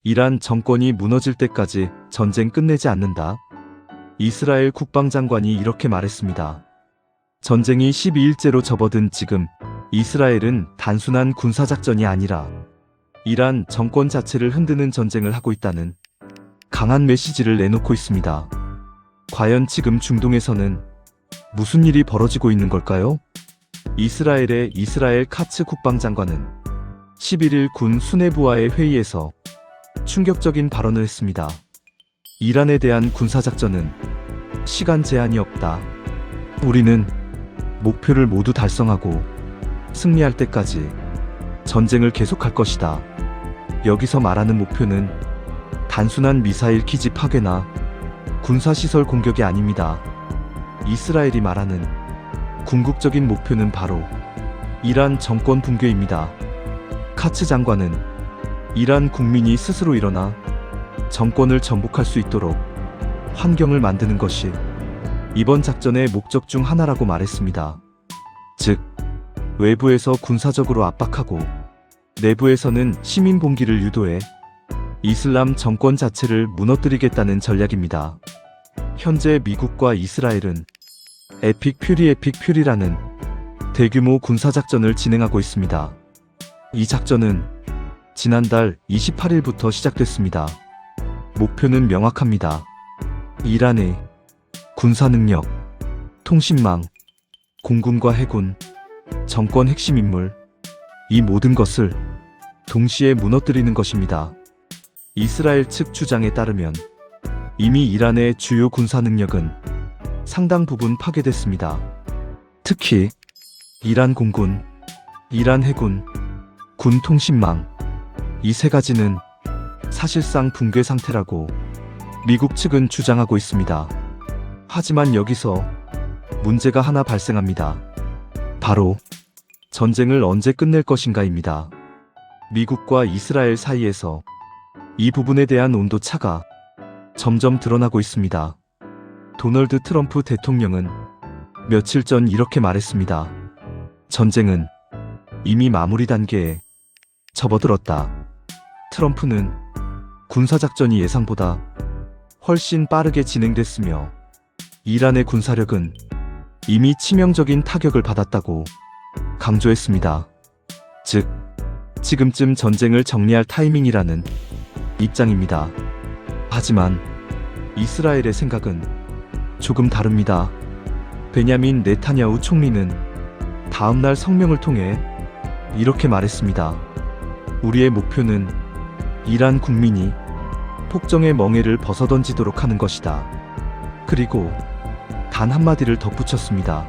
이란 정권이 무너질 때까지 전쟁 끝내지 않는다. 이스라엘 국방장관이 이렇게 말했습니다. 전쟁이 12일째로 접어든 지금 이스라엘은 단순한 군사작전이 아니라 이란 정권 자체를 흔드는 전쟁을 하고 있다는 강한 메시지를 내놓고 있습니다. 과연 지금 중동에서는 무슨 일이 벌어지고 있는 걸까요? 이스라엘의 이스라엘 카츠 국방장관은 11일 군 수뇌부와의 회의에서 충격적인 발언을 했습니다. 이란에 대한 군사작전은 시간 제한이 없다. 우리는 목표를 모두 달성하고 승리할 때까지 전쟁을 계속할 것이다. 여기서 말하는 목표는 단순한 미사일 기지 파괴나 군사시설 공격이 아닙니다. 이스라엘이 말하는 궁극적인 목표는 바로 이란 정권 붕괴입니다. 카츠 장관은 이란 국민이 스스로 일어나 정권을 전복할 수 있도록 환경을 만드는 것이 이번 작전의 목적 중 하나라고 말했습니다. 즉, 외부에서 군사적으로 압박하고 내부에서는 시민 봉기를 유도해 이슬람 정권 자체를 무너뜨리겠다는 전략입니다. 현재 미국과 이스라엘은 에픽 퓨리라는 대규모 군사작전을 진행하고 있습니다. 이 작전은 지난달 28일부터 시작됐습니다. 목표는 명확합니다. 이란의 군사능력, 통신망, 공군과 해군, 정권 핵심 인물, 이 모든 것을 동시에 무너뜨리는 것입니다. 이스라엘 측 주장에 따르면 이미 이란의 주요 군사 능력은 상당 부분 파괴됐습니다. 특히 이란 공군, 이란 해군, 군 통신망, 이 세 가지는 사실상 붕괴 상태라고 미국 측은 주장하고 있습니다. 하지만 여기서 문제가 하나 발생합니다. 바로 전쟁을 언제 끝낼 것인가입니다. 미국과 이스라엘 사이에서 이 부분에 대한 온도차가 점점 드러나고 있습니다. 도널드 트럼프 대통령은 며칠 전 이렇게 말했습니다. 전쟁은 이미 마무리 단계에 접어들었다. 트럼프는 군사작전이 예상보다 훨씬 빠르게 진행됐으며 이란의 군사력은 이미 치명적인 타격을 받았다고 강조했습니다. 즉, 지금쯤 전쟁을 정리할 타이밍이라는 입장입니다. 하지만 이스라엘의 생각은 조금 다릅니다. 베냐민 네타냐후 총리는 다음날 성명을 통해 이렇게 말했습니다. 우리의 목표는 이란 국민이 폭정의 멍에를 벗어던지도록 하는 것이다. 그리고 단 한마디를 덧붙였습니다.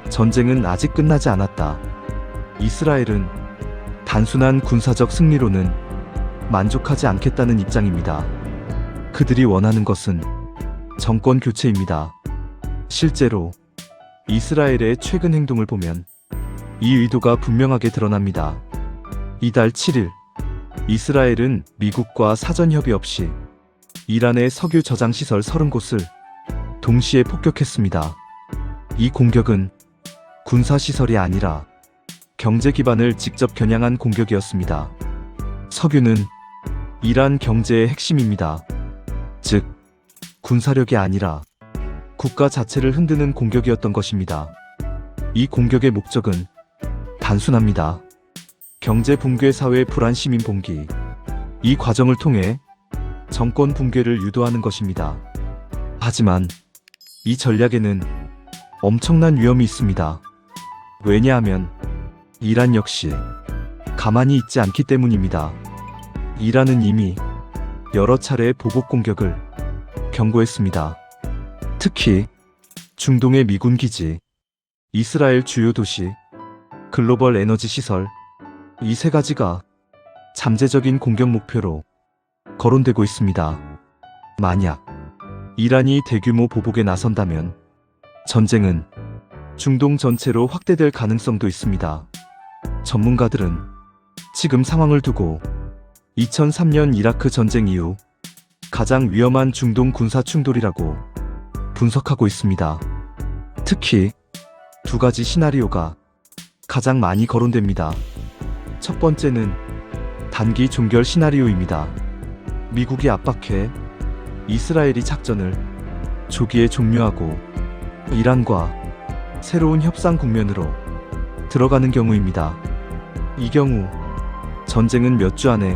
전쟁은 아직 끝나지 않았다. 이스라엘은 단순한 군사적 승리로는 만족하지 않겠다는 입장입니다. 그들이 원하는 것은 정권 교체입니다. 실제로 이스라엘의 최근 행동을 보면 이 의도가 분명하게 드러납니다. 이달 7일, 이스라엘은 미국과 사전 협의 없이 이란의 석유 저장시설 30곳을 동시에 폭격했습니다. 이 공격은 군사시설이 아니라 경제 기반을 직접 겨냥한 공격이었습니다. 석유는 이란 경제의 핵심입니다. 즉, 군사력이 아니라 국가 자체를 흔드는 공격이었던 것입니다. 이 공격의 목적은 단순합니다. 경제 붕괴 사회 불안 시민 봉기. 이 과정을 통해 정권 붕괴를 유도하는 것입니다. 하지만 이 전략에는 엄청난 위험이 있습니다. 왜냐하면 이란 역시 가만히 있지 않기 때문입니다. 이란은 이미 여러 차례 보복 공격을 경고했습니다. 특히 중동의 미군 기지, 이스라엘 주요 도시, 글로벌 에너지 시설, 이 세 가지가 잠재적인 공격 목표로 거론되고 있습니다. 만약 이란이 대규모 보복에 나선다면 전쟁은 중동 전체로 확대될 가능성도 있습니다. 전문가들은 지금 상황을 두고 2003년 이라크 전쟁 이후 가장 위험한 중동 군사 충돌이라고 분석하고 있습니다. 특히 두 가지 시나리오가 가장 많이 거론됩니다. 첫 번째는 단기 종결 시나리오입니다. 미국이 압박해 이스라엘이 작전을 조기에 종료하고 이란과 새로운 협상 국면으로 들어가는 경우입니다. 이 경우 전쟁은 몇 주 안에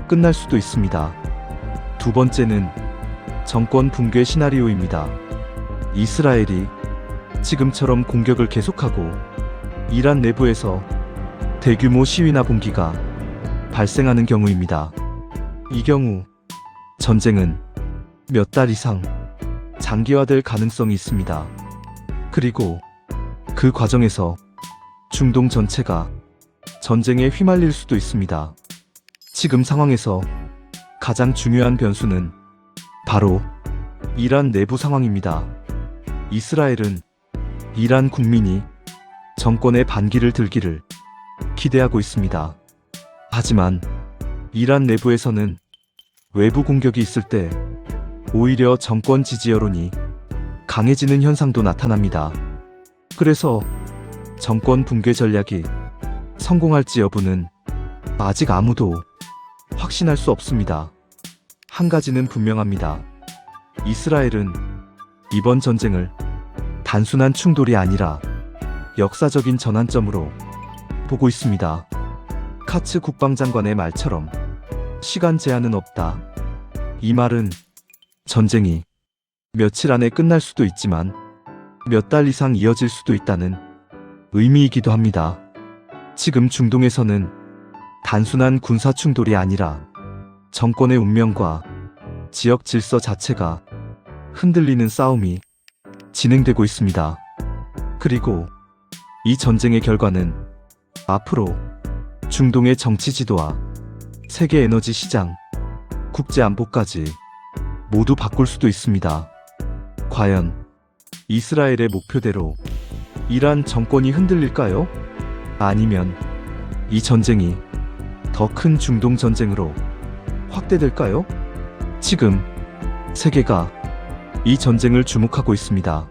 끝날 수도 있습니다. 두 번째는 정권 붕괴 시나리오입니다. 이스라엘이 지금처럼 공격을 계속하고 이란 내부에서 대규모 시위나 봉기가 발생하는 경우입니다. 이 경우 전쟁은 몇 달 이상 장기화될 가능성이 있습니다. 그리고 그 과정에서 중동 전체가 전쟁에 휘말릴 수도 있습니다. 지금 상황에서 가장 중요한 변수는 바로 이란 내부 상황입니다. 이스라엘은 이란 국민이 정권의 반기를 들기를 기대하고 있습니다. 하지만 이란 내부에서는 외부 공격이 있을 때 오히려 정권 지지 여론이 강해지는 현상도 나타납니다. 그래서 정권 붕괴 전략이 성공할지 여부는 아직 아무도 확신할 수 없습니다. 한 가지는 분명합니다. 이스라엘은 이번 전쟁을 단순한 충돌이 아니라 역사적인 전환점으로 보고 있습니다. 카츠 국방장관의 말처럼 시간 제한은 없다. 이 말은 전쟁이 며칠 안에 끝날 수도 있지만 몇 달 이상 이어질 수도 있다는 의미이기도 합니다. 지금 중동에서는 단순한 군사 충돌이 아니라 정권의 운명과 지역 질서 자체가 흔들리는 싸움이 진행되고 있습니다. 그리고 이 전쟁의 결과는 앞으로 중동의 정치 지도와 세계 에너지 시장, 국제 안보까지 모두 바꿀 수도 있습니다. 과연 이스라엘의 목표대로 이란 정권이 흔들릴까요? 아니면 이 전쟁이 더 큰 중동 전쟁으로 확대될까요? 지금 세계가 이 전쟁을 주목하고 있습니다.